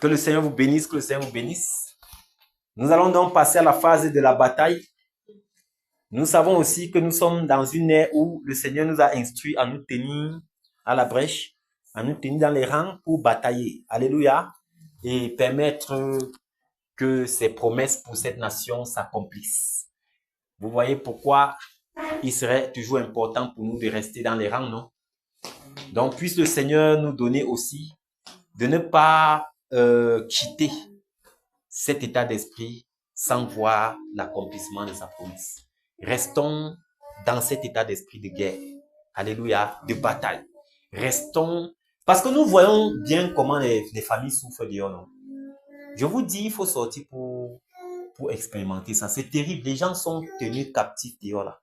Que le Seigneur vous bénisse, que le Seigneur vous bénisse. Nous allons donc passer à la phase de la bataille. Nous savons aussi que nous sommes dans une ère où le Seigneur nous a instruits à nous tenir à la brèche, à nous tenir dans les rangs pour batailler. Alléluia. Et permettre que ses promesses pour cette nation s'accomplissent. Vous voyez pourquoi il serait toujours important pour nous de rester dans les rangs, non? Donc, puisse le Seigneur nous donner aussi de ne pas quitter cet état d'esprit sans voir l'accomplissement de sa promesse. Restons dans cet état d'esprit de guerre. Alléluia, de bataille. Restons, parce que nous voyons bien comment les familles souffrent dehors, non? Je vous dis, il faut sortir pour expérimenter ça. C'est terrible. Les gens sont tenus captifs dehors là.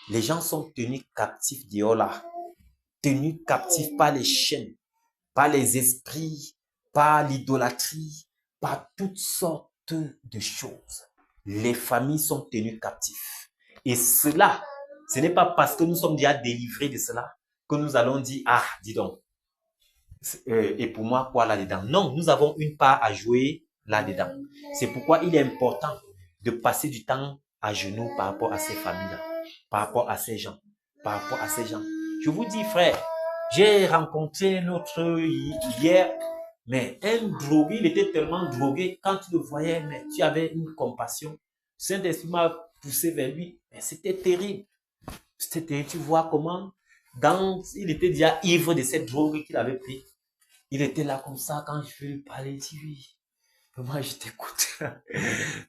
Les gens sont tenus captifs dehors là. Tenus captifs par les chaînes, par les esprits, par l'idolâtrie, par toutes sortes de choses. Les familles sont tenues captifs. Et cela, ce n'est pas parce que nous sommes déjà délivrés de cela que nous allons dire, ah, dis donc, et pour moi, quoi là-dedans? Non, nous avons une part à jouer là-dedans. C'est pourquoi il est important de passer du temps à genoux par rapport à ces familles-là, par rapport à ces gens, par rapport à ces gens. Je vous dis, frère, j'ai rencontré un autre hier, mais un drogué, il était tellement drogué, quand tu le voyais, mais tu avais une compassion. Saint-Esprit m'a poussé vers lui, mais c'était terrible. C'était terrible. Tu vois comment, il était déjà ivre de cette drogue qu'il avait pris. Il était là comme ça, quand je lui parlais, il dit oui. Moi, je t'écoute.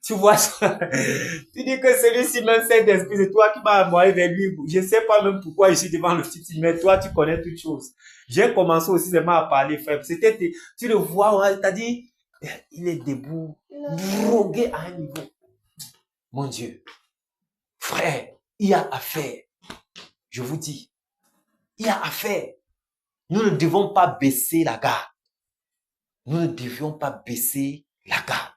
Tu vois ça? Tu dis que celui-ci, même Saint-Esprit, c'est toi qui m'as envoyé vers lui. Je ne sais pas même pourquoi je suis devant le petit, mais toi, tu connais toutes choses. J'ai commencé aussi seulement à parler, frère. C'était, tu le vois, il t'a dit, il est debout, drogué à un niveau. Mon Dieu. Frère, il y a affaire. Je vous dis, il y a affaire. Nous ne devons pas baisser la garde. Nous ne devions pas baisser la garde.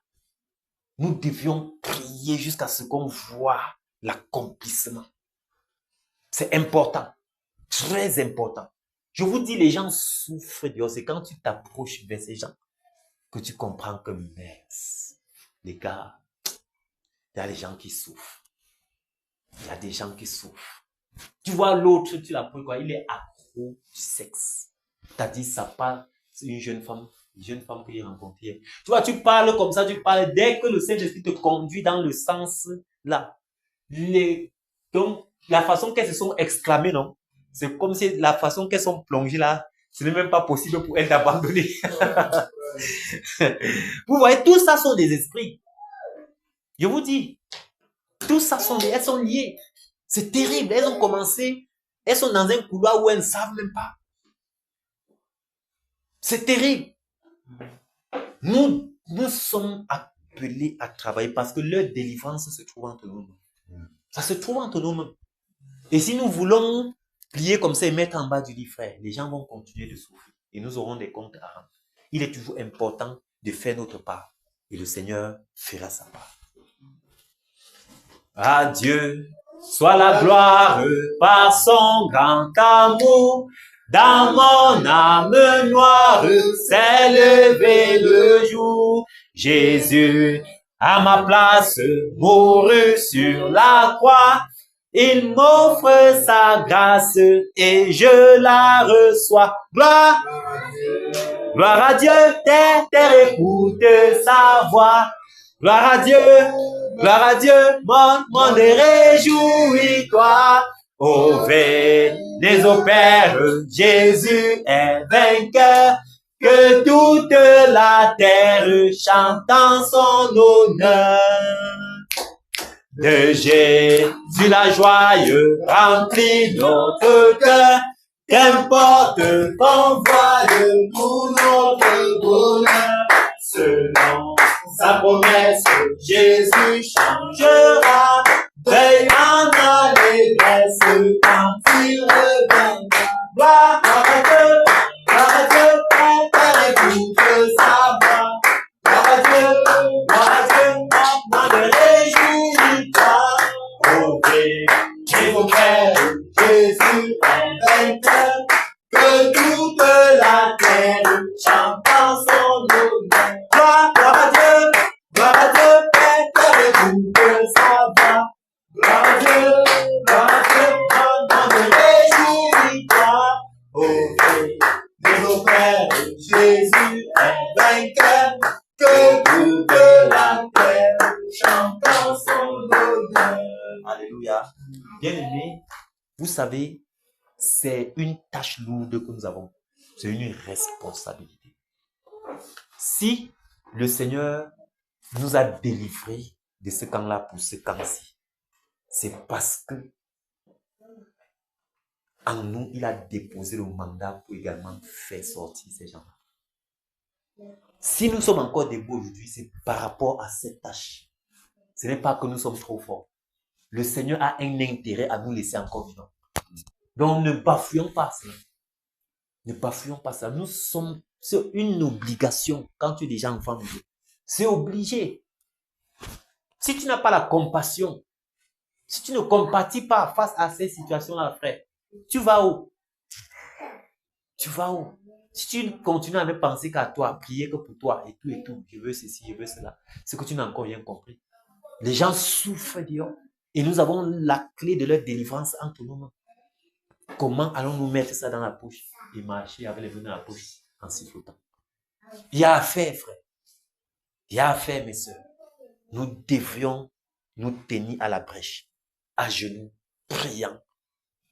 Nous devions prier jusqu'à ce qu'on voit l'accomplissement. C'est important. Très important. Je vous dis, les gens souffrent dehors. C'est quand tu t'approches vers ces gens que tu comprends que, mince, les gars, il y a des gens qui souffrent. Il y a des gens qui souffrent. Tu vois l'autre, tu l'approches quoi? Il est accro du sexe. T'as dit, ça parle, c'est une jeune femme que j'ai rencontrée. Tu vois, tu parles comme ça, tu parles, dès que le Saint-Esprit te conduit dans le sens là. Donc, la façon qu'elles se sont exclamées, non? C'est comme si la façon qu'elles sont plongées là, ce n'est même pas possible pour elles d'abandonner. Vous voyez, tout ça sont des esprits. Je vous dis, tout ça elles sont liées. C'est terrible. Elles ont commencé, elles sont dans un couloir où elles ne savent même pas. C'est terrible. Nous sommes appelés à travailler parce que leur délivrance se trouve entre nous. Ça se trouve entre nous-mêmes. Et si nous voulons plier comme ça et mettre en bas du lit, frère, les gens vont continuer de souffrir. Et nous aurons des comptes à rendre. Il est toujours important de faire notre part. Et le Seigneur fera sa part. À Dieu soit la gloire par son grand amour. Dans mon âme noire s'est levé le jour. Jésus, à ma place, mourut sur la croix. Il m'offre sa grâce et je la reçois. Gloire à Dieu, terre écoute sa voix. Gloire à Dieu, mon monde réjouis-toi. Ô les ô Père, Jésus est vainqueur, que toute la terre chante en son honneur. De Jésus la joie remplit notre cœur, qu'importe qu'on voie pour notre bonheur. Selon sa promesse, Jésus changera, veille en allégresse quand il reviendra. Gloire à Dieu, Père, écoute sa voix. Gloire à Dieu, mon de réjouis-toi. Ô Père, Jésus est vainqueur, que toute la terre chante en son honneur. est vainqueur, que toute la terre chante son honneur. Alléluia. Bien-aimés, vous savez, c'est une tâche lourde que nous avons. C'est une responsabilité. Si le Seigneur nous a délivrés de ce camp-là pour ce camp-ci, c'est parce que en nous, il a déposé le mandat pour également faire sortir ces gens-là. Si nous sommes encore debout aujourd'hui, c'est par rapport à cette tâche. Ce n'est pas que nous sommes trop forts. Le Seigneur a un intérêt à nous laisser encore vivants. Donc ne bafouillons pas ça. Ne bafouillons pas ça. Nous sommes sur une obligation quand tu es déjà enfant de Dieu. C'est obligé. Si tu n'as pas la compassion, si tu ne compatis pas face à ces situations-là, frère, tu vas où? Tu vas où? Si tu continues à ne penser qu'à toi, à prier que pour toi, et tout, je veux ceci, je veux cela, c'est que tu n'as encore rien compris. Les gens souffrent dehors, et nous avons la clé de leur délivrance entre nos mains. Comment allons-nous mettre ça dans la poche et marcher avec les mains dans la poche en sifflotant? Il y a à faire, frère. Il y a à faire, mes soeurs. Nous devrions nous tenir à la brèche, à genoux, priant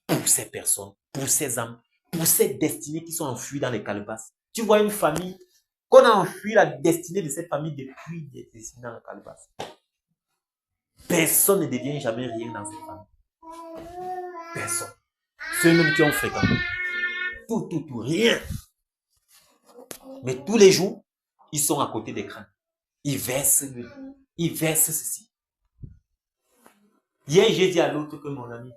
pour ces personnes, pour ces âmes, pour ces destinées qui sont enfuies dans les calebasses. Tu vois une famille, qu'on a enfui la destinée de cette famille depuis des décennies dans les calebasses. Personne ne devient jamais rien dans cette famille. Personne. Ceux-mêmes qui ont fréquenté. Tout, rien. Mais tous les jours, ils sont à côté des crânes. Ils versent ceci. Hier, j'ai dit à l'autre que mon ami,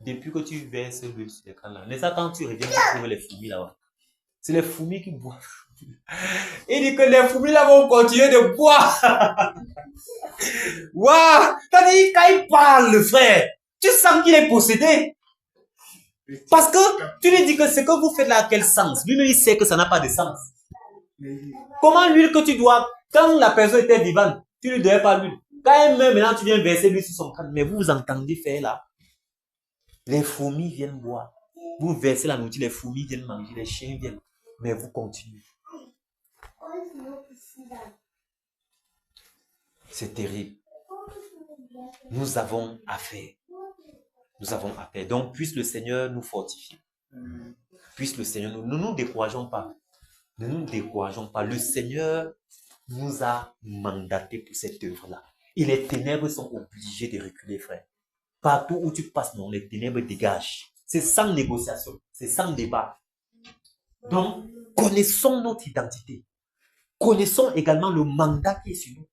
depuis que tu verses l'huile sur les crânes là, n'est-ce pas quand tu reviens, tu trouves les fourmis là-bas. C'est les fourmis qui boivent. Il dit que les fourmis là vont continuer de boire. Waouh! Quand il parle, frère, tu sens qu'il est possédé. Parce que tu lui dis que ce que vous faites là a quel sens? Lui-même, il sait que ça n'a pas de sens. Comment l'huile que tu dois, quand la personne était vivante, tu ne lui donnais pas l'huile. Quand elle meurt, maintenant tu viens verser l'huile sur son crâne. Mais vous entendez faire là. Les fourmis viennent boire. Vous versez la nourriture, les fourmis viennent manger, les chiens viennent. Mais vous continuez. C'est terrible. Nous avons affaire. Nous avons affaire. Donc, puisse le Seigneur nous fortifier. Puisse le Seigneur nous... Ne nous décourageons pas. Ne nous décourageons pas. Le Seigneur nous a mandatés pour cette œuvre-là. Et les ténèbres sont obligées de reculer, frère. Partout où tu passes, non, les ténèbres dégagent. C'est sans négociation. C'est sans débat. Donc, connaissons notre identité. Connaissons également le mandat qui est sur nous.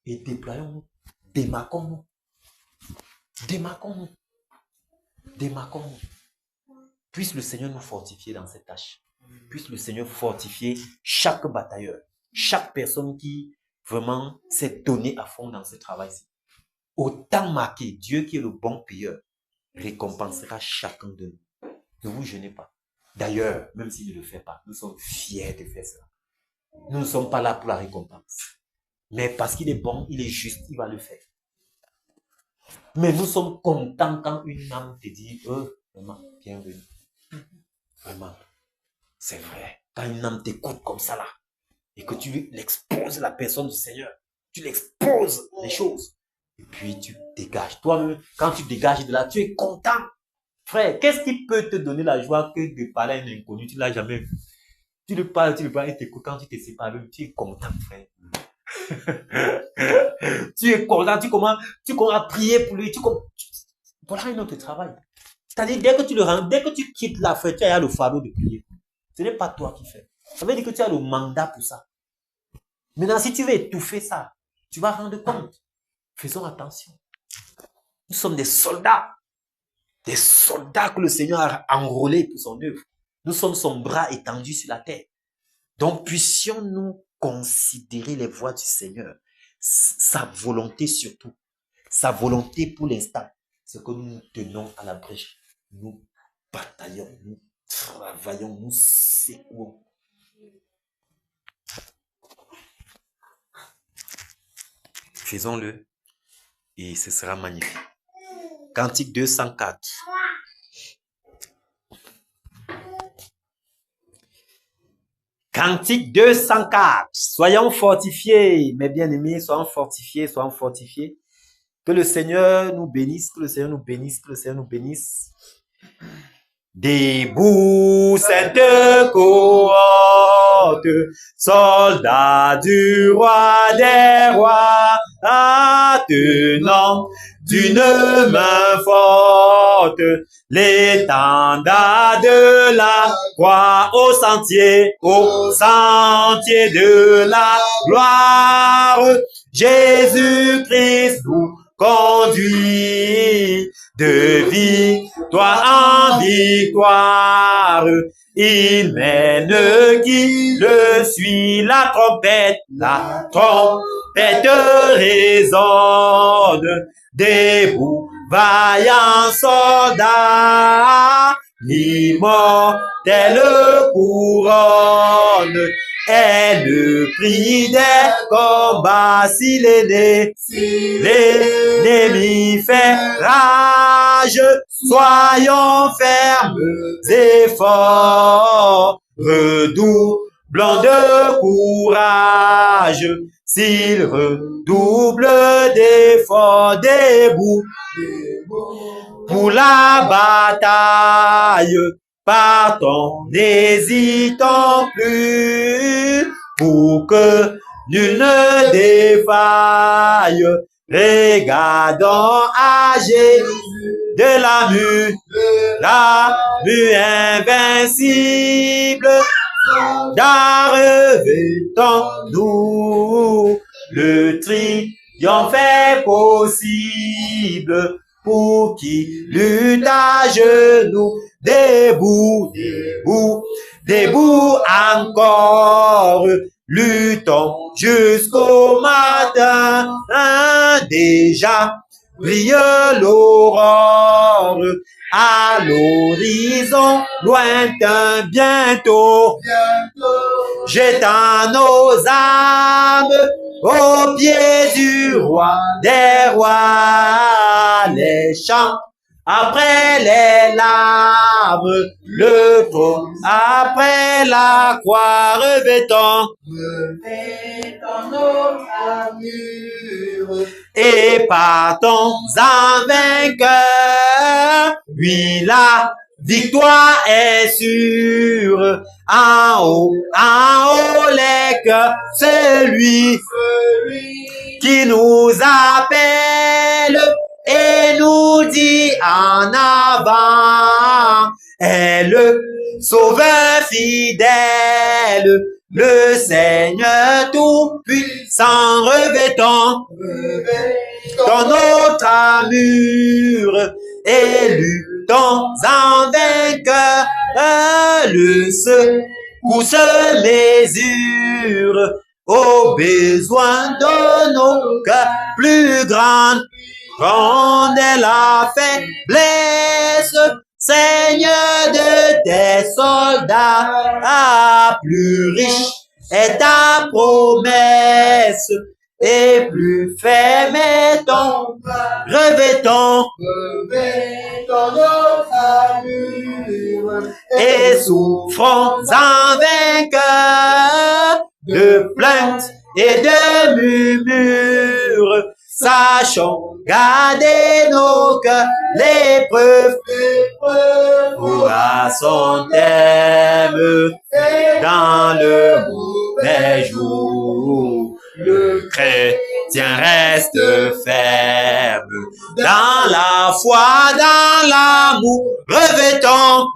Et déployons-nous. Démarquons-nous. Démarquons-nous. Démarquons-nous. Puisse le Seigneur nous fortifier dans cette tâche. Puisse le Seigneur fortifier chaque batailleur. Chaque personne qui vraiment s'est donné à fond dans ce travail-ci. Au temps marqué, Dieu qui est le bon payeur récompensera chacun de nous. Ne vous gênez pas. D'ailleurs, même s'il ne le fait pas, nous sommes fiers de faire cela. Nous ne sommes pas là pour la récompense. Mais parce qu'il est bon, il est juste, il va le faire. Mais nous sommes contents quand une âme te dit, vraiment, bienvenue. Vraiment, c'est vrai. Quand une âme t'écoute comme ça là, et que tu lui exposes la personne du Seigneur, tu l'exposes les choses, et puis tu dégages. Toi-même, quand tu dégages de là, tu es content. Frère, qu'est-ce qui peut te donner la joie que de parler à un inconnu, tu ne l'as jamais vu. Tu le parles, il t'écoute. Quand tu te sépares, tu es content, frère. Tu es content, tu commences à prier pour lui. Voilà un autre travail. C'est-à-dire, dès que tu quittes la fête, tu as le fardeau de prier. Ce n'est pas toi qui fais. Ça veut dire que tu as le mandat pour ça. Maintenant, si tu veux étouffer ça, tu vas rendre compte. Faisons attention. Nous sommes des soldats. Des soldats que le Seigneur a enrôlés pour son œuvre. Nous sommes son bras étendu sur la terre. Donc, puissions-nous considérer les voies du Seigneur. Sa volonté surtout. Sa volonté pour l'instant. C'est que nous nous tenons à la brèche. Nous bataillons, nous travaillons, nous secouons. Faisons-le et ce sera magnifique. Cantique 204. Cantique 204. Soyons fortifiés, mes bien-aimés, soyons fortifiés, soyons fortifiés. Que le Seigneur nous bénisse, que le Seigneur nous bénisse, que le Seigneur nous bénisse. Debout, sainte cohorte, soldats du roi des rois, attenant d'une main forte l'étendard de la croix au sentier de la gloire. Jésus-Christ nous conduit de victoire en victoire. Il mène qui le suit, la trompette résonne. Debout, vaillant soldat, l'immortelle couronne est le prix des combats. Si l'ennemi fait rage, soyons fermes et forts, redoublons de courage. S'il redouble d'efforts, debout pour la bataille, partons, n'hésitons plus, pour que nul ne défaille. Regardons à Jésus de la mue invincible, revêtons-nous le triomphe est possible pour qui lutte à genoux. Debout encore, luttons jusqu'au matin. Déjà brille l'aurore à l'horizon lointain. Bientôt, jetant nos âmes aux pieds du roi des rois, les chants après les larmes, le trône après la croix, revêtons nos armures et partons en vainqueur. Oui, la victoire est sûre. En haut les cœurs, celui qui nous appelle et nous dit en avant est le Sauveur fidèle, le Seigneur tout-puissant. Revêtons notre armure et luttons en vainqueur. Le secousse mesure aux besoins de nos cœurs plus grands. Grande est la faiblesse, Seigneur de tes soldats, plus riche est ta promesse, et plus ferme est ton revêtons notre armure, et souffrons en vainqueur de plaintes et de murmures. Sachons garder nos cœurs, l'épreuve aura son thème dans le mauvais jour. Le chrétien reste ferme dans la foi, dans l'amour. Revêtons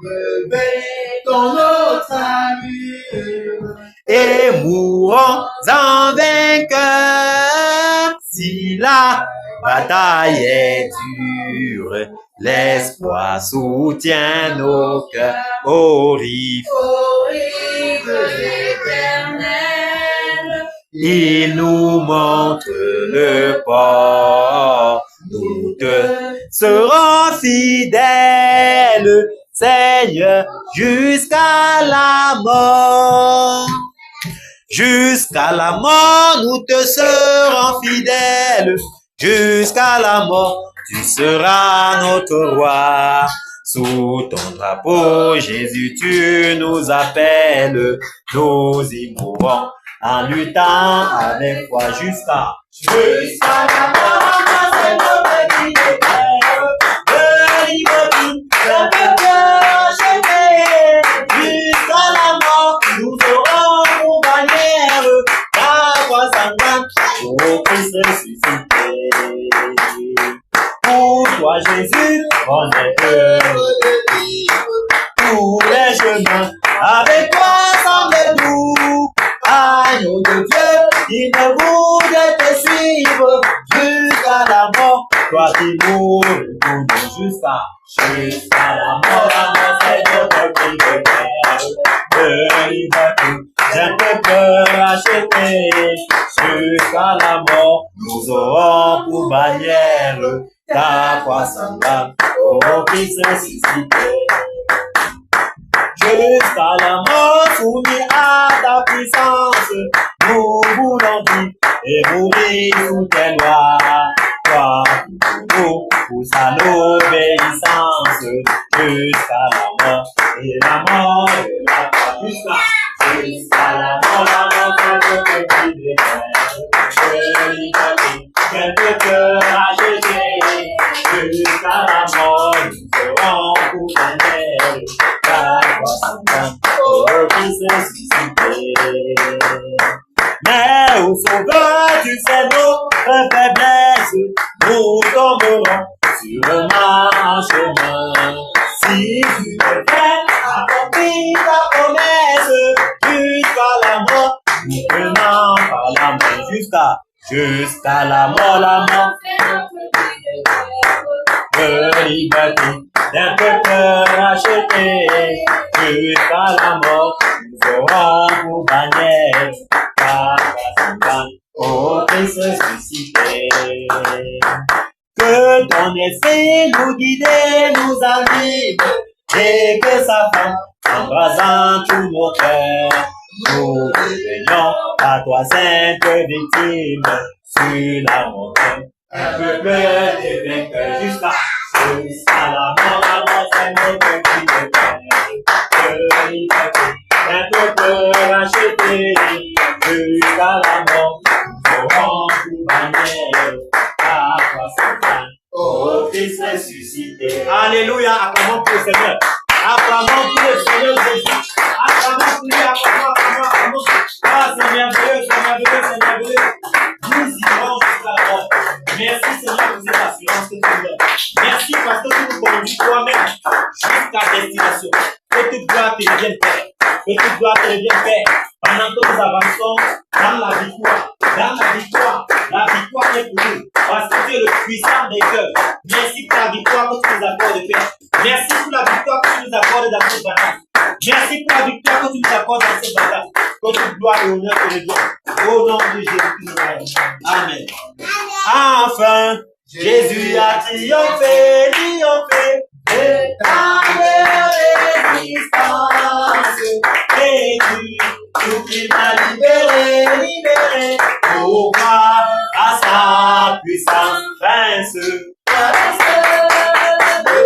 notre armure et mourons en vainqueur. Si la bataille est dure, l'espoir soutient nos cœurs aux rives éternelles. Il nous montre le port, nous te serons fidèles, Seigneur, jusqu'à la mort. Jusqu'à la mort, nous te serons fidèles. Jusqu'à la mort, tu seras notre roi. Sous ton drapeau, Jésus, tu nous appelles, nous y mourons en luttant avec foi jusqu'à la mort, c'est notre vie de terre, de liberté, de acheté, jusqu'à la mort, nous aurons pour bannière la voix sanglante, au Christ ressuscité. Pour toi, Jésus, on est heureux de vivre tous les chemins. Avec toi, semble doux. Agneau de Dieu, il ne voudrait te suivre jusqu'à la mort. Toi qui mourrais pour nous jusqu'à la mort. La mort, c'est notre vie de guerre. De liberté, j'ai te peur acheter. Jusqu'à la mort, nous aurons pour bannière ta foi semblable au Christ ressuscité. Jusqu'à la mort, soumis à ta puissance, nous voulons vivre et mourir sous tes lois. Toi, nous, pousse à l'obéissance, jusqu'à la mort, et la mort, jusqu'à la mort, c'est notre vie de quelque cœur acheté, jusqu'à la mort, nous serons pour bannière, ta voix sanglante, au Christ ressuscité. Mais au sauveur, tu sais notre faiblesse, nous tomberons sûrement en chemin. Si tu es prêt à accomplir ta promesse, jusqu'à la mort, nous prenons par la main jusqu'à la mort, de liberté, d'un peuple racheté, jusqu'à la mort, nous aurons pour bannière, ta voix sanglante, au Christ ressuscité. Que ton esprit nous guide, nous anime, et que sa flamme embrasant tous nos cœurs, nous devenons à toi sainte victime sur la montagne. Un peuple de vainqueurs jusqu'à la mort, c'est notre vie de terre. Un peuple racheté jusqu'à la mort, nous aurons pour bannière ta voix sanglante, au Christ ressuscité. Alléluia, acclamons pour le Seigneur. Acclamons pour le Seigneur Jésus. Acclamons pour lui, acclamons. Ah, c'est merveilleux, c'est merveilleux. Nous irons jusqu'à la mort. Merci Seigneur pour cette assurance que tu nous donnes. Merci parce que tu nous conduis toi-même jusqu'à destination. Que toute gloire te revienne, Père. Que toute gloire te revienne, Père. Pendant que nous avançons dans la victoire. La victoire est pour nous. Parce que tu es le puissant des cœurs. Merci pour la victoire que tu nous accordes, Père. Merci pour la victoire que tu nous accordes dans cette bataille. Merci pour la victoire que tu nous accordes dans cette bataille. Que toute gloire et honneur te reviennent. Au nom de Jésus qui nous aime. Amen. Enfin, Jésus a triomphé de ta résistance. Et tout qu'il m'a libéré, pour croire à sa puissance, prince de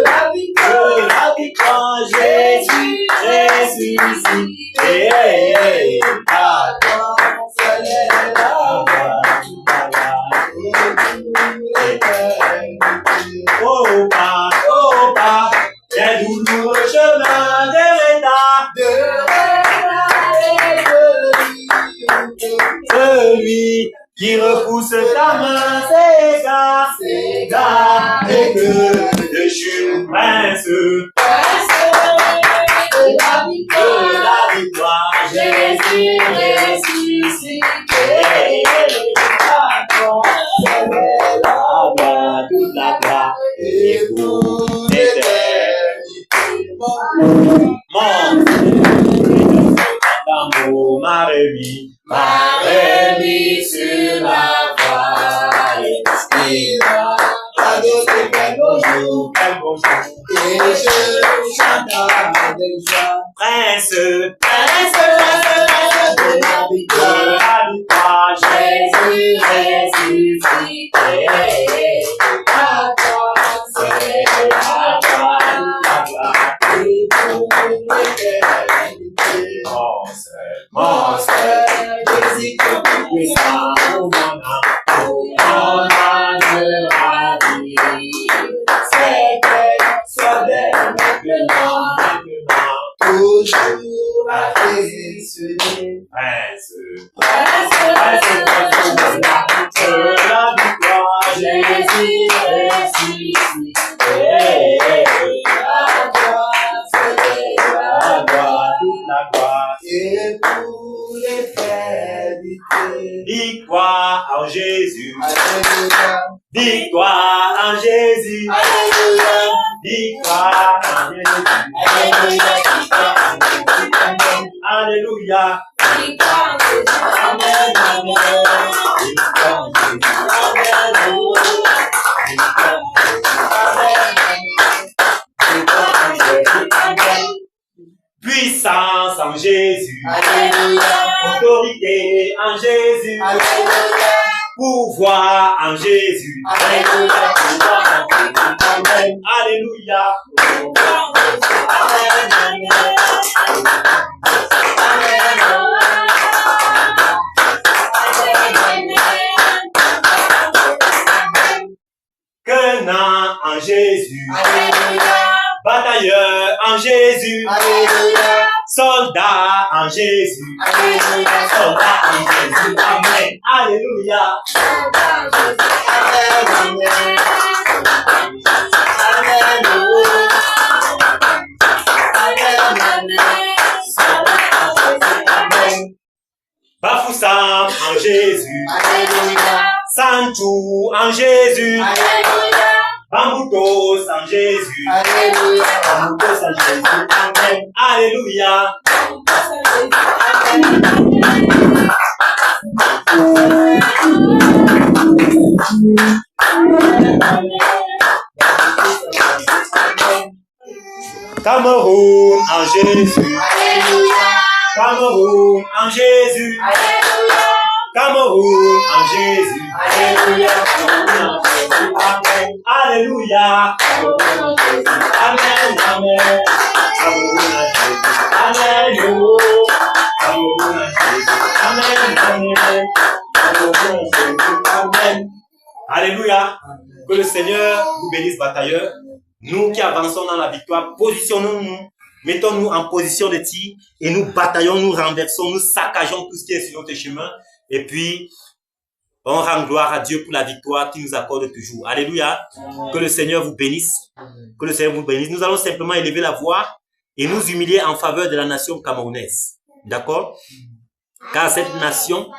la victoire, Jésus ici. Oh pas, des douloureux chemins de l'état, celui qui repousse ta main s'égare, et que je suis prince de la victoire, Jésus ressuscité. Toute la gloire et pour l'éternité. Mon amour m'a remis sur la voie. Il m'a donné quel beau jour, et je chante avec joie. Prince de la victoire, Jésus ressuscité. La gloire, c'est la gloire, Jésus la gloire, et pour l'éternité. Victoire en Jésus. Alléluia. Victoire en Jésus. Alléluia. Victoire en Jésus. Alléluia. Alléluia. Victoire en Jésus. Amen. Amen. Victoire en Jésus. Amen. Puissance en Jésus. Alléluia. Autorité en Jésus. Alléluia. Pouvoir en Jésus. Alléluia. Amen. Alléluia. Quenant en Jésus. Alléluia. Batailleur en Jésus. Alléluia. Soldat en Jésus. Alléluia. Soldat en Jésus. Amen. Alléluia. Soldat en Jésus. Amen. Amen. Bafoussam en Jésus. Alléluia. Santou en Jésus. Alléluia. Bamboutos en Jésus. Alléluia. Bamboutos en Jésus. Amen. Alléluia. Cameroun en Jésus. Alléluia. Cameroun en Jésus. Alléluia. Cameroun en Jésus. Alléluia. Amen. Alléluia. Amen. Amen. Amen. Alléluia. Que le Seigneur vous bénisse, batailleurs. Nous qui avançons dans la victoire, positionnons-nous, mettons-nous en position de tir et nous bataillons, nous renversons, nous saccageons tout ce qui est sur notre chemin. Et puis, on rend gloire à Dieu pour la victoire qu'il nous accorde toujours. Alléluia. Que le Seigneur vous bénisse. Que le Seigneur vous bénisse. Nous allons simplement élever la voix et nous humilier en faveur de la nation camerounaise. D'accord? Car cette nation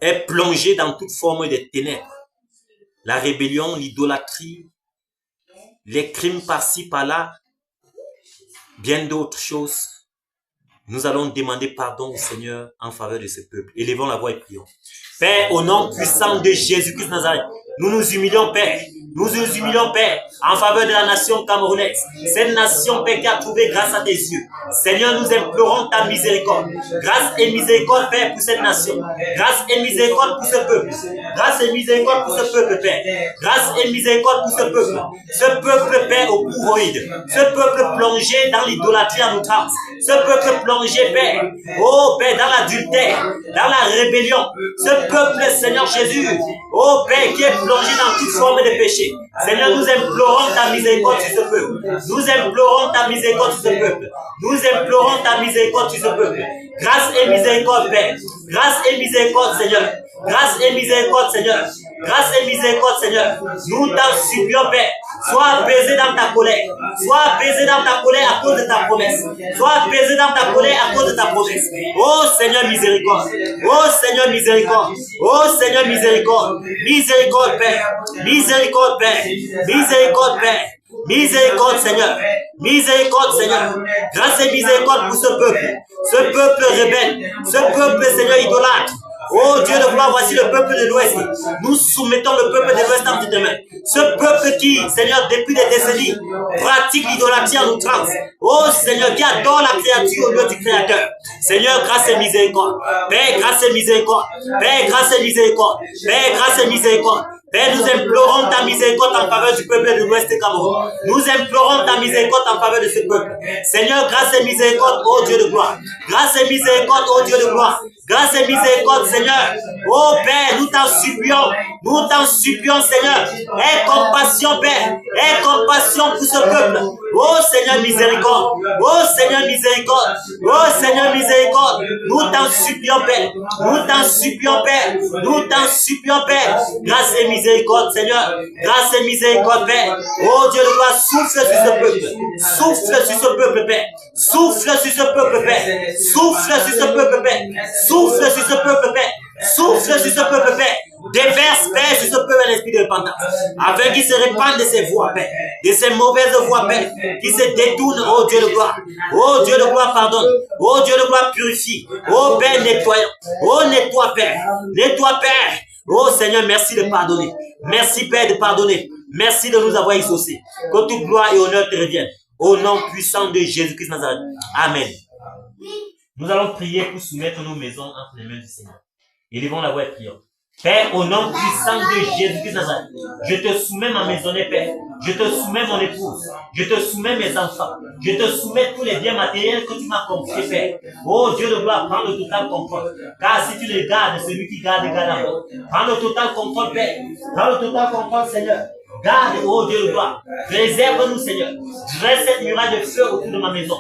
est plongée dans toute forme de ténèbres. La rébellion, l'idolâtrie, les crimes par-ci, par-là, bien d'autres choses. Nous allons demander pardon au Seigneur en faveur de ce peuple. Élevons la voix et prions. Père, au nom puissant de Jésus-Christ de Nazareth, nous nous humilions, Père. Nous nous humilions, Père, en faveur de la nation camerounaise. Cette nation, Père, qui a trouvé grâce à tes yeux. Seigneur, nous implorons ta miséricorde. Grâce et miséricorde, Père, pour cette nation. Grâce et miséricorde pour ce peuple. Grâce et miséricorde pour ce peuple, Père. Grâce et miséricorde pour ce peuple. Ce peuple, Père, au pouvoïde. Ce peuple plongé dans l'idolâtrie en outrance. Ce peuple plongé, Père, oh Père, dans l'adultère, dans la rébellion. Ce peuple, Seigneur Jésus, oh Père, qui est plongé dans toute forme de péché. Seigneur, nous implorons ta miséricorde sur ce peuple. Nous implorons ta miséricorde sur ce peuple. Nous implorons ta miséricorde sur ce peuple. Grâce et miséricorde, Père. Grâce et miséricorde, Seigneur. Grâce et miséricorde, Seigneur. Grâce et miséricorde, Seigneur. Nous t'en supplions, Père. Sois apaisé dans ta colère. Sois apaisé dans ta colère à cause de ta promesse. Sois apaisé dans ta colère à cause de ta promesse. Oh Seigneur miséricorde. Oh Seigneur miséricorde. Oh Seigneur miséricorde. Miséricorde, Père. Miséricorde, Père. Miséricorde, Père. Miséricorde, Seigneur. Miséricorde, Seigneur. Grâce et miséricorde pour ce peuple. Ce peuple rebelle. Ce peuple, Seigneur, idolâtre. Oh Dieu de gloire, voici le peuple de l'Ouest. Nous soumettons le peuple de l'Ouest entre tes mains. Ce peuple qui, Seigneur, depuis des décennies, pratique l'idolâtrie en outrance. Oh Seigneur, qui adore la créature au lieu du Créateur. Seigneur, grâce et miséricorde. Père, grâce et miséricorde. Père, grâce et miséricorde. Père, grâce et miséricorde. Père, nous implorons ta miséricorde en faveur du peuple de l'Ouest Cameroun. Nous implorons ta miséricorde en faveur de ce peuple. Seigneur, grâce et miséricorde, ô Dieu de gloire. Grâce et miséricorde, ô Dieu de gloire. grâce et miséricorde, Seigneur. Oh Père, nous t'en supplions, Seigneur. Aie compassion, Père. Aie compassion pour ce peuple. Oh Seigneur, miséricorde. Oh Seigneur, miséricorde. Oh Seigneur, miséricorde. Nous t'en supplions, Père. Nous t'en supplions, Père. Nous t'en supplions, Père. Grâce et miséricorde, Seigneur. Grâce et miséricorde, Père. Oh Dieu de gloire, souffle sur ce peuple. Souffle sur ce peuple, Père. Souffle sur ce peuple, Père. Souffle sur ce peuple, Père. Souffle sur ce peuple, Père. Souffle sur ce peuple, Père. Déverse, Père, sur ce peuple l'esprit de repentance. Afin qu'il se répande de ses voies, Père. De ses mauvaises voies, Père. Qu'il se détourne, oh Dieu de gloire. Oh Dieu de gloire, pardonne. Oh Dieu de gloire, purifie. Oh Père, nettoie. Oh nettoie, Père. Nettoie, Père. Oh Seigneur, merci de pardonner. Merci, Père, de pardonner. Merci de nous avoir exaucés. Que toute gloire et honneur te reviennent. Au nom puissant de Jésus-Christ Nazareth. Amen. Nous allons prier pour soumettre nos maisons entre les mains du Seigneur. Élevons la voix et prions. Père, au nom puissant de Jésus-Christ Nazareth, je te soumets ma maisonnée, Père. Je te soumets mon épouse. Je te soumets mes enfants. Je te soumets tous les biens matériels que tu m'as confiés, Père. Oh Dieu de gloire, prends le total contrôle. Car si tu le gardes, celui qui garde la mort. Prends le total contrôle, Père. Prends le total contrôle, Seigneur. Garde, oh Dieu de gloire. Préserve-nous, Seigneur. Dresse cette muraille de feu autour de ma maison.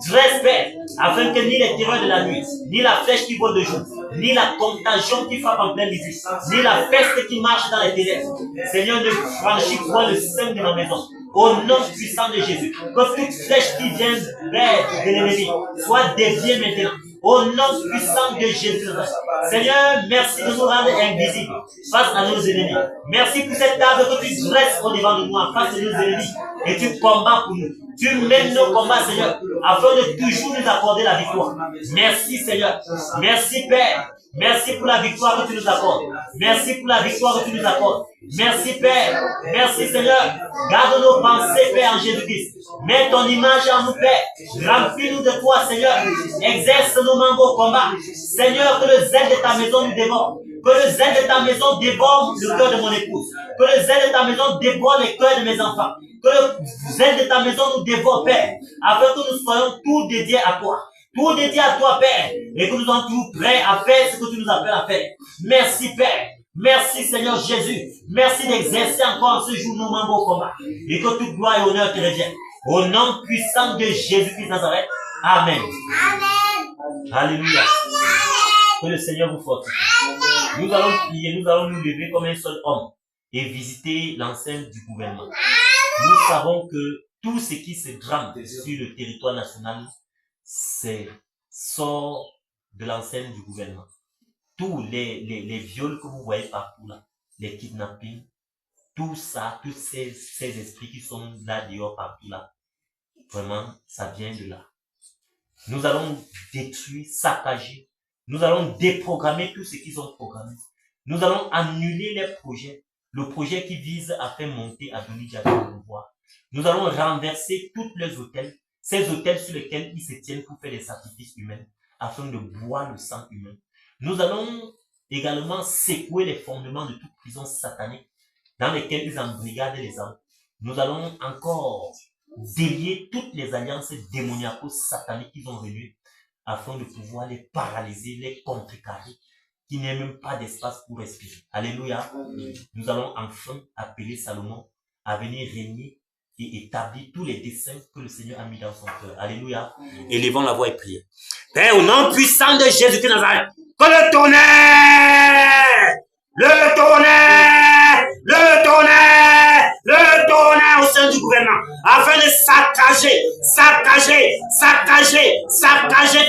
Dresse, Père, afin que ni les terreurs de la nuit, ni la flèche qui vole de jour, ni la contagion qui frappe en plein midi, ni la peste qui marche dans les ténèbres, Seigneur, ne franchisse point le sein de ma maison. Au nom puissant de Jésus, que toute flèche qui vient vers de l'ennemi soit déviée maintenant. Au nom puissant de Jésus. Seigneur, merci de nous rendre invisibles face à nos ennemis. Merci pour cette table que tu dresses au devant de nous en face de nos ennemis. Et tu combats pour nous. Tu mènes nos combats, Seigneur, afin de toujours nous accorder la victoire. Merci, Seigneur. Merci, Père. Merci pour la victoire que tu nous accordes. Merci pour la victoire que tu nous accordes. Merci, Père. Merci, Seigneur. Garde nos pensées, Père, en Jésus-Christ. Mets ton image en nous, Père. Remplis-nous de toi, Seigneur. Exerce nos membres au combat. Seigneur, que le zèle de ta maison nous dévore. Que le zèle de ta maison dévore le cœur de mon épouse. Que le zèle de ta maison dévore les cœurs de mes enfants. Que le zèle de ta maison nous dévore, Père. Afin que nous soyons tous dédiés à toi. Tout dédié à toi, Père. Et que nous soyons tous prêts à faire ce que tu nous appelles à faire. Merci, Père. Merci, Seigneur Jésus. Merci d'exercer encore ce jour nos membres au combat. Et que toute gloire et honneur te reviennent. Au nom puissant de Jésus-Christ Nazareth. Amen. Amen. Alléluia. Que le Seigneur vous fortifie. Nous allons prier, nous allons nous lever comme un seul homme et visiter l'enceinte du gouvernement. Nous savons que tout ce qui se drame sur le territoire national, c'est sort de l'enceinte du gouvernement. Tous les viols que vous voyez partout là, les kidnappings, tout ça, tous ces esprits qui sont là dehors partout là, vraiment, ça vient de là. Nous allons détruire, saccager, nous allons déprogrammer tout ce qu'ils ont programmé. Nous allons annuler les projets, le projet qui vise à faire monter Adoni Diaby au pouvoir. Nous allons renverser tous les hôtels, ces hôtels sur lesquels ils se tiennent pour faire des sacrifices humains, afin de boire le sang humain. Nous allons également secouer les fondements de toute prison satanique dans lesquelles ils embrigadent les âmes. Nous allons encore délier toutes les alliances démoniaco-sataniques qu'ils ont réunies afin de pouvoir les paralyser, les contrecarrer, qu'il n'y ait même pas d'espace pour respirer. Alléluia. Nous allons enfin appeler Salomon à venir régner et établir tous les desseins que le Seigneur a mis dans son cœur. Alléluia. Élevons la voix et prions. Père, au nom puissant de Jésus-Christ Nazareth, que le tonnerre au sein du gouvernement, afin de saccager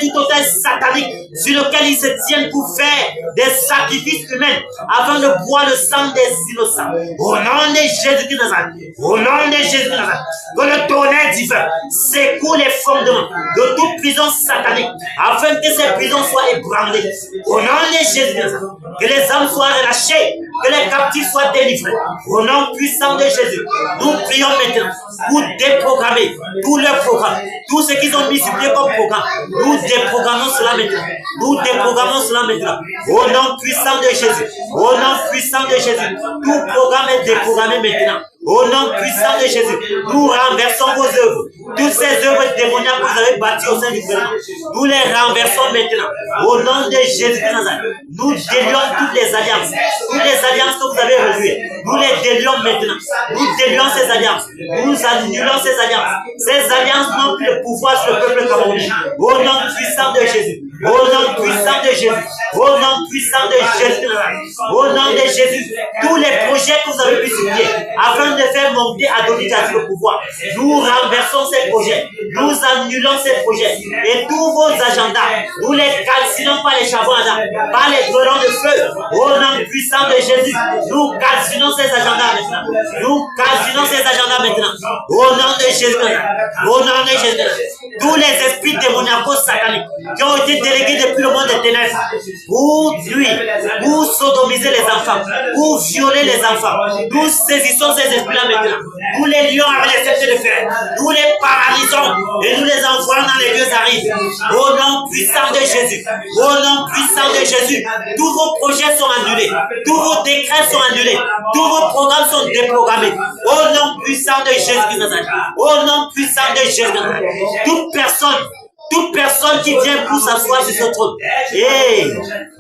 tout hôtel satanique sur lequel ils se tiennent pour faire des sacrifices humains, afin de boire le sang des innocents. Au nom de Jésus-Christ Nazareth, au nom de Jésus-Christ Nazareth, que le tonnerre divin secoue les fondements de toute prison satanique, afin que ces prisons soient ébranlées. Au nom de Jésus-Christ Nazareth, que les âmes soient relâchées, que les captifs soient délivrés. Au nom puissant de Jésus, nous prions maintenant pour déprogrammer tous leurs programmes, tout ce qu'ils ont mis sur pied comme programme. Nous déprogrammons cela maintenant. Nous déprogrammons cela maintenant. Au nom puissant de Jésus, au nom puissant de Jésus, tout programme est déprogrammé maintenant. Au nom puissant de Jésus, nous renversons vos œuvres. Toutes ces œuvres démoniaques que vous avez bâties au sein du gouvernement, nous les renversons maintenant. Au nom de Jésus de Nazareth, nous délions toutes les alliances. Toutes les alliances que vous avez revues, nous les délions maintenant. Nous délions ces alliances. Nous annulons ces alliances. Ces alliances n'ont plus le pouvoir sur le peuple camerounais. Au nom puissant de Jésus. Au nom puissant de Jésus. Au nom puissant de Jésus. Au nom de Jésus. Tous les projets que vous avez pu signer afin de faire monter Adonijah le pouvoir, nous renversons ces projets. Nous annulons ces projets. Et tous vos agendas, nous les calcinons par les charbons ardents, par les grelons de feu. Au nom puissant de Jésus, nous calcinons ces agendas maintenant. Nous calcinons ces agendas maintenant. Au nom de Jésus. Au nom de Jésus. Tous les esprits démoniacaux sataniques qui ont été délégués depuis le monde des ténèbres pour nuire, pour sodomiser les enfants, pour violer les enfants. Nous saisissons ces esprits-là maintenant. Nous les lions avec les sceptres de fer. Nous les paralysons et nous les envoyons dans les lieux arides. Au nom puissant de Jésus. Au nom puissant de Jésus. Tous vos projets sont annulés. Tous vos décrets sont annulés. Tous vos programmes sont déprogrammés. Au nom puissant de Jésus. Au nom puissant de Jésus. Toute personne qui vient pour s'asseoir sur ce trône, et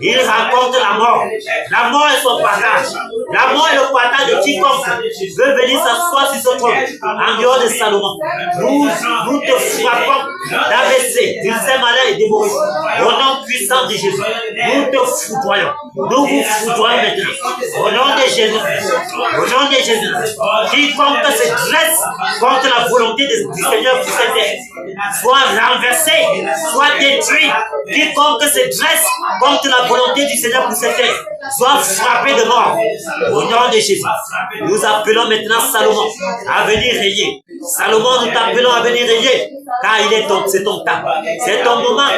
il rencontre la mort. La mort est son partage. La mort est le partage de quiconque veut venir s'asseoir sur ce trône en dehors de Salomon. Nous te frappons d'AVC, d'ulcère malin et d'hémorroïde. Au nom puissant de Jésus, nous te foudroyons. Nous vous foudroyons maintenant. Au nom de Jésus. Au nom de Jésus. Quiconque se dresse contre la volonté du Seigneur pour cette terre, soit renversé, soit détruit. Quiconque se dresse contre la volonté du Seigneur pour cette terre, soit frappé de mort. Au nom de Jésus, nous appelons maintenant Salomon à venir régner. Salomon, nous t'appelons à venir régner, car c'est ton temps. C'est ton moment.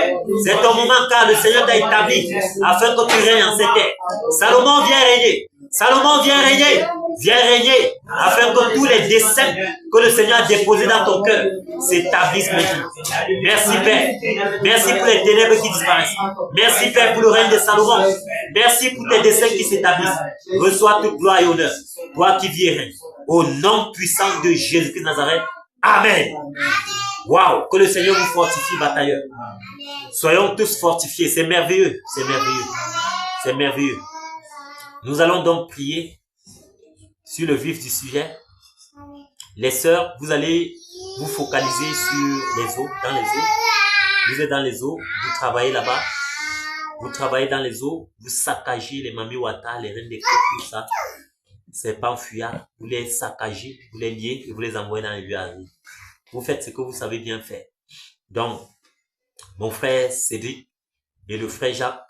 C'est ton moment, car le Seigneur t'a établi afin que tu règnes en cette terre. Salomon, viens régner. Salomon, viens régner. Viens régner afin que tous les desseins que le Seigneur a déposés dans ton cœur s'établissent maintenant. Merci Père. Merci pour les ténèbres qui disparaissent. Merci Père pour le règne de Salomon. Merci pour tes desseins qui s'établissent. Reçois toute gloire et honneur. Toi qui vis et règnes. Au nom puissant de Jésus-Christ de Nazareth. Amen. Waouh, que le Seigneur vous fortifie, batailleur. Soyons tous fortifiés. C'est merveilleux. C'est merveilleux. C'est merveilleux. Nous allons donc prier sur le vif du sujet. Les sœurs, vous allez vous focaliser sur les eaux, dans les eaux. Vous êtes dans les eaux, vous travaillez là-bas. Vous travaillez dans les eaux, vous saccagez les Mami Wata, les reines des côtes, tout ça. C'est pas fuyard. Vous les saccagez, vous les liez et vous les envoyez dans les lieux arides. Vous faites ce que vous savez bien faire. Donc, mon frère Cédric et le frère Jacques,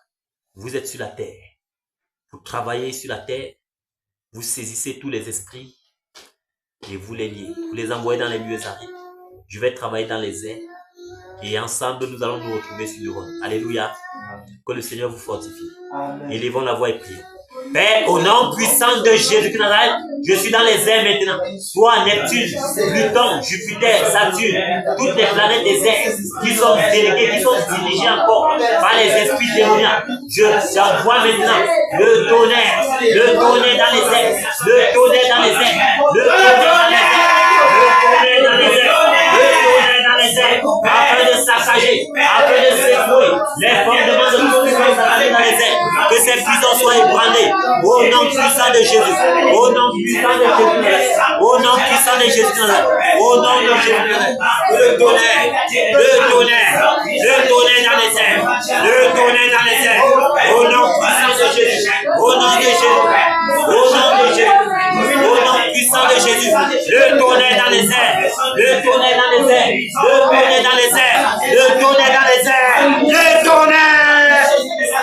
vous êtes sur la terre. Vous travaillez sur la terre. Vous saisissez tous les esprits et vous les liez. Vous les envoyez dans les lieux arides. Je vais travailler dans les airs et ensemble nous allons nous retrouver sur le rôle. Alléluia. Que le Seigneur vous fortifie. Élevons la voix et prions. Père, au nom puissant de Jésus-Christ, je suis dans les airs maintenant. Toi, Neptune, Pluton, Jupiter, Saturne, toutes les planètes des airs qui sont déléguées, qui sont dirigées encore par les esprits démoniaques. J'envoie maintenant le tonnerre dans les airs, le tonnerre dans les airs, le tonnerre dans les airs, le tonnerre dans les airs, le tonnerre dans les airs, afin de saccager, afin de secouer les fondements de tout ce qui sont dans les airs. Que ces prisons soient ébranlées au nom puissant de Jésus. Au nom puissant de Jésus. Au nom puissant de Jésus. Au nom de Jésus. Le tonnerre dans les airs. Le tonnerre dans les airs. Au nom puissant de Jésus. Au nom de Jésus. Au nom de Jésus. Au nom puissant de Jésus. Le tonnerre dans les airs. Le tonnerre dans les airs. Le tonnerre dans les airs. Le tonnerre dans les airs. Le tonnerre.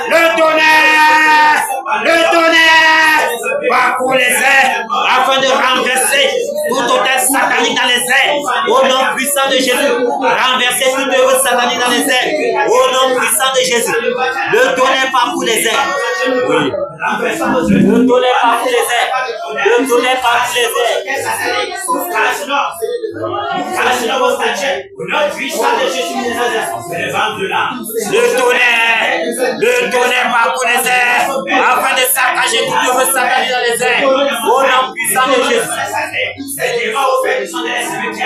Le tonnerre! Le tonnerre! Parcours les airs afin de renverser tout hôtel satanique dans les airs. Au nom puissant de Jésus. Renverser toute œuvre satanique dans les airs. Au nom puissant de Jésus. Le tonnerre parcourt les airs. Oui. Le tonnerre parcourt les airs. Le tonnerre parcourt les airs. Cache vos statues. Au nom puissant de Jésus de Nazareth. Le tonnerre parcourt les airs afin de saccager tout le veut saccager dans les airs. Au nom puissant de Jésus.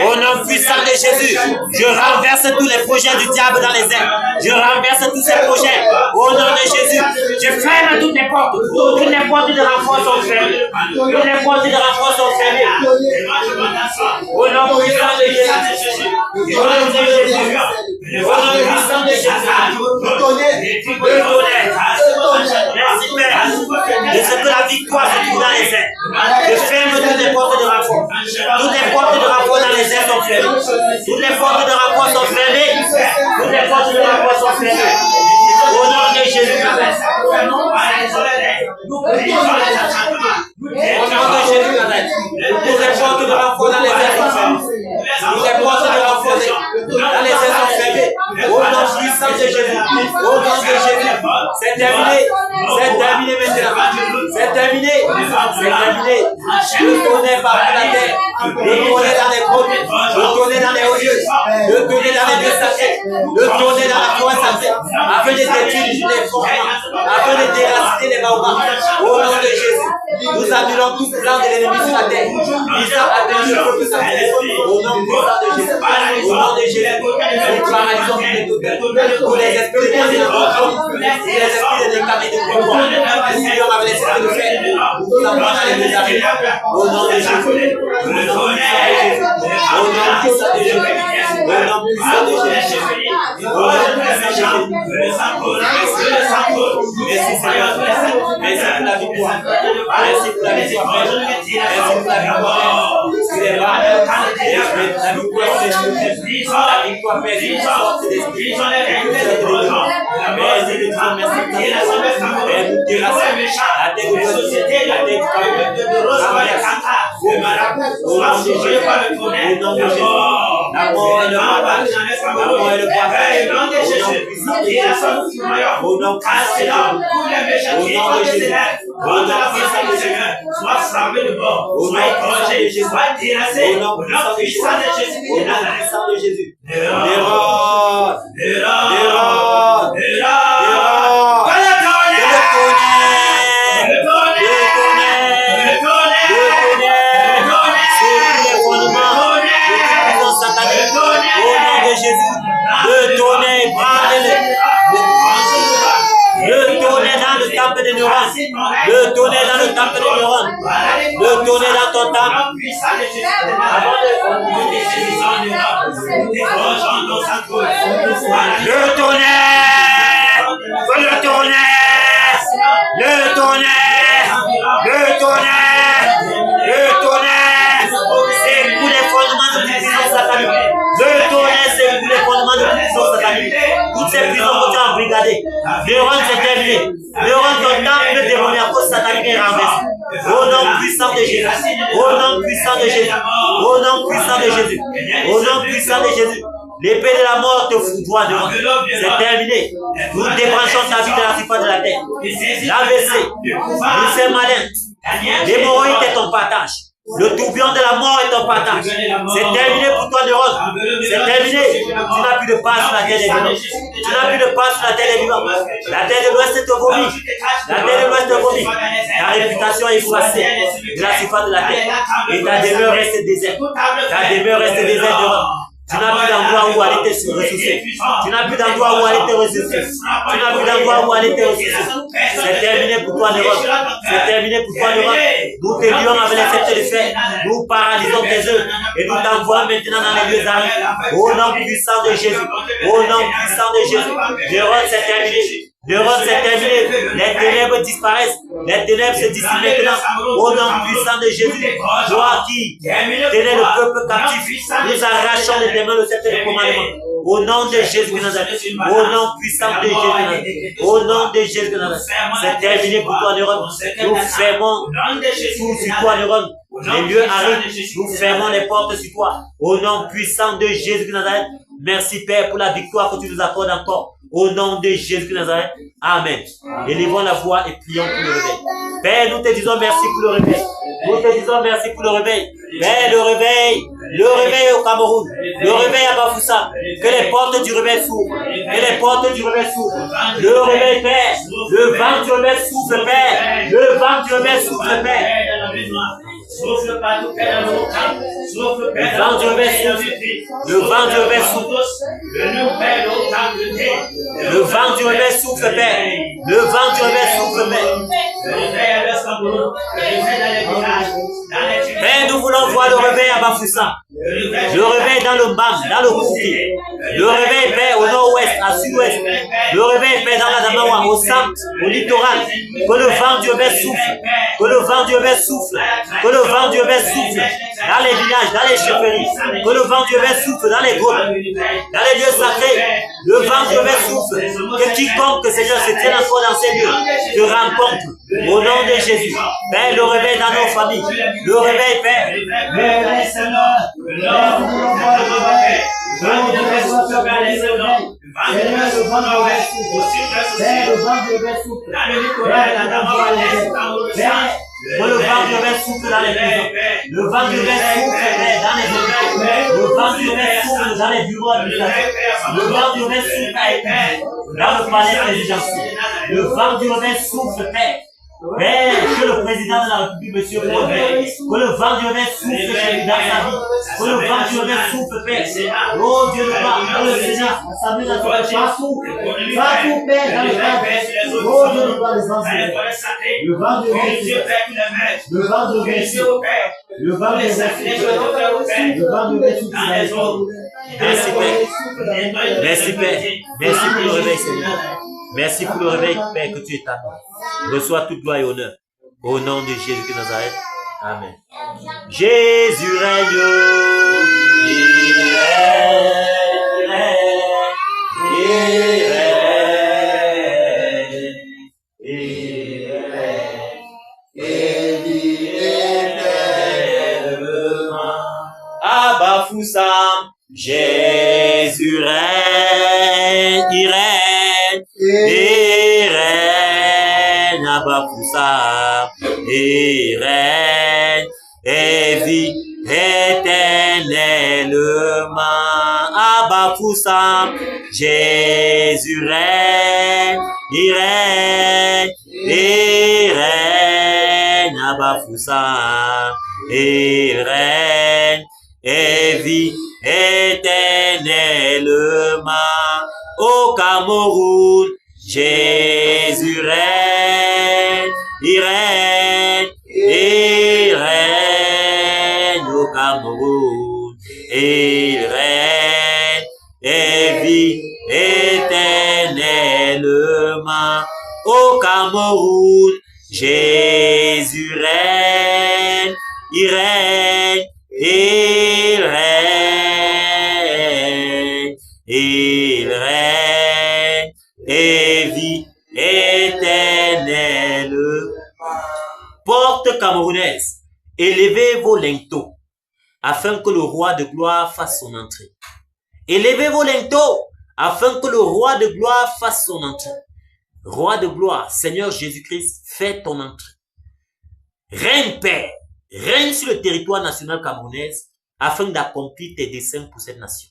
Au nom puissant de Jésus, je renverse tous les projets du diable dans les airs. Je renverse tous ces projets. Au nom de Jésus, je ferme toutes les portes. Toutes les portes de renfort sont fermées. Toutes les portes de renfort sont fermées. Au nom puissant de Jésus. Au nom de Jésus. Au nom puissant de Jésus. Le tonnerre. Merci Père. De ce que la victoire se trouve dans les airs. Je ferme toutes les portes de renfort. Toutes les portes de renfort dans les airs sont fermées. Toutes les portes de renfort sont fermées. Toutes les portes de renfort sont fermées. Au nom de Jésus. Au nom de Jésus. Toutes les portes de renfort dans les airs sont fermées. Toutes les portes de renfort dans les airs sont fermées. Au nom puissant de Jésus. Au nom de Jésus. C'est terminé. C'est terminé maintenant. C'est terminé. C'est terminé. Le tonnerre parcourt la terre. Le tonnerre dans les côtes. Le tonnerre dans les hauts lieux. Le tonnerre dans les deux sacrés. Le tonnerre dans la forêt sacrée. Afin de détruire les fondements. Afin de déraciner les baobabs. Au nom de Jésus. Nous annulons tout plan de l'ennemi sur la terre. Visant à atteindre le peuple sacré. Au nom puissant de Jésus. Au nom de Jésus. Nous paralysons tous les esprits de condition. Les esprits de décamés de pouvoir. Nous prions avec l'esprit de fer. Nous avons allé les arrêter. Au nom de Jésus. Au nom puissant de Jésus. Au nom puissant de Jésus. Au nom puissant de Jésus. Merci Seigneur. Merci pour la victoire. Merci pour la victoire. Merci pour la victoire. C'est la victoire c'est la victoire pèse une sorte d'esprit. Merci de Dieu, merci pour la la tête de société, la tête de la mort et le partage, la mort et le partage, au nom de Jésus, au nom de Jésus, sois frappé de mort, sois écorché, sois terrassé, au nom puissant de Jésus, au nom puissant de Jésus. Le tonnerre, le tonnerre dans le temple de neurones. Le tonnerre dans le temple de neurones. Le tonnerre dans ton temple. Le tonnerre, le tonnerre, le tonnerre, le tonnerre, le tonnerre. C'est pour les fondements de puissance satanique. Le tonnerre, c'est pour les fondements de puissance satanique. Toutes ces prisons que tu as embrigadées. Neurones, c'est terminé. Neurones, ton temple de démoniaque à cause satanique est renversé. Au nom puissant de Jésus. Au nom puissant de Jésus. Au nom puissant de Jésus. Au nom puissant de Jésus. L'épée de la mort te foudroie devant. C'est terminé. Nous débranchons ta vie de la surface de la terre. L'AVC, nous sommes malins. L'hémorroïde est ton partage. Le tourbillon de la mort est ton partage. C'est terminé pour toi, neurone. C'est terminé. Tu n'as plus de part sur la terre des vivants. Tu n'as plus de part sur la terre des vivants. La terre de l'Ouest te vomit. La terre de l'Ouest te vomit. Ta réputation est effacée de la surface de la terre. Et ta demeure reste déserte. Ta demeure reste déserte, neurone. Tu n'as plus d'endroit où aller te ressourcer. Tu n'as plus d'endroit où aller te ressourcer. Tu n'as plus d'endroit où aller te ressourcer. C'est terminé pour toi, neurone. C'est terminé pour toi, neurone. Nous te lions avec les sceptres de fer. Nous paralysons tes œuvres. Et nous t'envoyons maintenant dans les lieux arides. Au nom puissant de Jésus. Au nom puissant de Jésus. Neurone, c'est terminé. Neurone, c'est terminé. Les ténèbres disparaissent. Les ténèbres se dissipent maintenant. Au nom puissant de Jésus. Toi qui tenais le peuple captif, nous arrachons les mains le sceptre de commandement. Au nom de Jésus de Nazareth. Au nom puissant de Jésus de Nazareth. Au nom de Jésus de Nazareth. C'est terminé pour toi, neurone. Nous fermons tout sur toi, neurone. Les lieux arides, nous fermons les portes sur toi. Au nom puissant de Jésus de Nazareth. Merci Père pour la victoire que tu nous accordes encore. Au nom de Jésus de Nazareth. Amen. Élevons la voix et prions pour le réveil. Père, nous te disons merci pour le réveil. Nous te disons merci pour le réveil. Père, le réveil Le réveil au Cameroun. Le réveil à Bafoussam. Que les portes du réveil s'ouvrent. Que les portes du réveil s'ouvrent. Le réveil, Père. Le vent du réveil souffle, Père. Le vent du réveil souffle, Père. Souffle partout, Père, dans nos camps. Souffle, Père, dans nos souffle. Le vent du réveil souffle. Le vent du réveil souffle, Père. Le vent du réveil souffle, Père. Père, nous voulons voir le réveil à Bafoussam. Le réveil dans le Mbam, dans le Kouti. Le réveil, Père, au nord-ouest, à sud-ouest. Le réveil, Père, dans la Damawa, au centre, au littoral. Que le vent du réveil souffle. Que le vent du réveil souffle. Que le vent du réveil souffle. Dans les villages, dans les chefferies. Que le vent du réveil souffle dans les grottes. Dans les lieux sacrés. Le vent du réveil souffle. Que quiconque, Seigneur, se tienne encore dans ces lieux, te rencontre. Au nom de Jésus. Père, le réveil dans nos familles. Le réveil, Père. Le réveil, Seigneur. Le réveil. Que le vent du réveil souffle dans les prisons. Le vent du réveil souffle dans les hôpitaux. Le vent du réveil souffle dans les bureaux administratifs. Le vent du réveil souffle dans le palais présidentiel. Le vent du réveil souffle, Père. Père, que le président de la République, monsieur Paul, que le vent du réveil souffle chez lui dans sa vie. Que le vent du réveil souffle, Père. Oh Dieu de gloire, dans le Sénat, l'Assemblée nationale, partout, partout, Père, dans le Père. Oh Dieu de gloire, les anciens. Le vent du réveil, le vent du réveil, le vent du réveil, le vent du réveil. Merci Père. Merci Père. Merci pour le réveil, Seigneur. Merci pour le réveil, Père, que tu es à nous. Reçois toute gloire et honneur. Au nom de Jésus de Nazareth. Amen. Jésus règne. Il règne. Il règne. Il règne. Et vit éternellement. À Bafoussam, Jésus règne. Il règne. Et règne à Bafoussam, et règne, et vit éternellement à Bafoussam. Jésus règne, il règne, et règne à Bafoussam, et règne, et vit éternellement. Au Cameroun, Jésus règne, il règne, il règne au Cameroun, il règne, et vit éternellement. Au Cameroun, Jésus règne, il règne, il règne, il règne, et vit éternellement. Porte camerounaise, élevez vos linteaux, afin que le roi de gloire fasse son entrée. Élevez vos linteaux, afin que le roi de gloire fasse son entrée. Roi de gloire, Seigneur Jésus-Christ, fais ton entrée. Règne, Père, règne sur le territoire national camerounais, afin d'accomplir tes desseins pour cette nation.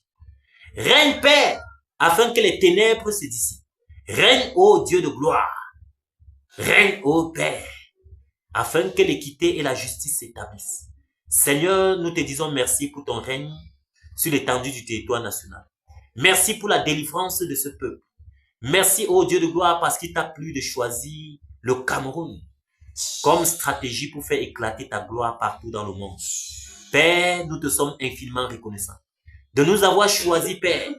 Règne, Père, afin que les ténèbres se dissipent. Règne, ô Dieu de gloire. Règne, ô Père, afin que l'équité et la justice s'établissent. Seigneur, nous te disons merci pour ton règne sur l'étendue du territoire national. Merci pour la délivrance de ce peuple. Merci, ô Dieu de gloire, parce qu'il t'a plu de choisir le Cameroun comme stratégie pour faire éclater ta gloire partout dans le monde. Père, nous te sommes infiniment reconnaissants de nous avoir choisis, Père,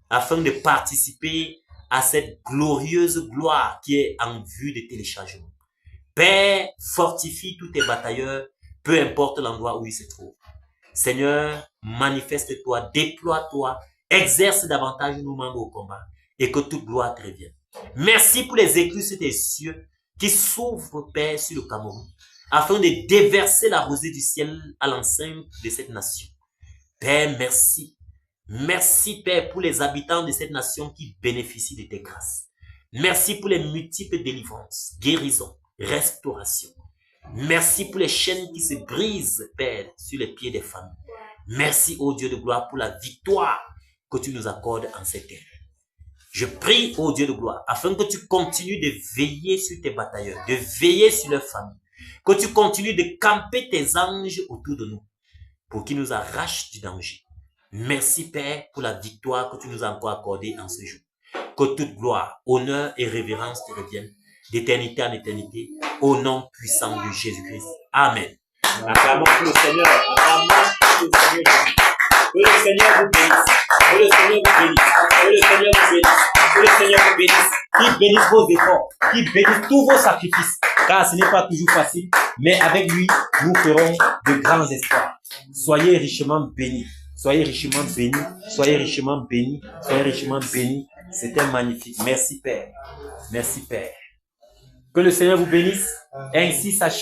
afin de participer à cette glorieuse gloire qui est en vue de téléchargement. Père, fortifie tous tes batailleurs, peu importe l'endroit où ils se trouvent. Seigneur, manifeste-toi, déploie-toi, exerce davantage nos membres au combat et que toute gloire te revienne. Merci pour les écluses des cieux qui s'ouvrent, Père, sur le Cameroun, afin de déverser la rosée du ciel à l'enceinte de cette nation. Père, merci. Merci, Père, pour les habitants de cette nation qui bénéficient de tes grâces. Merci pour les multiples délivrances, guérisons, restauration. Merci pour les chaînes qui se brisent, Père, sur les pieds des familles. Merci, ô Dieu de gloire, pour la victoire que tu nous accordes en cette terre. Je prie, ô Dieu de gloire, afin que tu continues de veiller sur tes batailleurs, de veiller sur leurs familles, que tu continues de camper tes anges autour de nous, pour qu'ils nous arrachent du danger. Merci, Père, pour la victoire que tu nous as encore accordée en ce jour. Que toute gloire, honneur et révérence te reviennent, d'éternité en éternité, au nom puissant de Jésus-Christ. Amen. Acclamons pour le Seigneur. Acclamons pour le Seigneur. Que le Seigneur vous bénisse. Que le Seigneur vous bénisse. Que le Seigneur vous bénisse. Que le Seigneur vous bénisse. Qu'il bénisse vos efforts. Qu'il bénisse tous vos sacrifices. Car ce n'est pas toujours facile. Mais avec lui, nous ferons de grands espoirs. Soyez richement bénis. Soyez richement bénis. Soyez richement bénis. Soyez richement bénis. C'était magnifique. Merci, Père. Merci, Père. Que le Seigneur vous bénisse. Ainsi s'achève.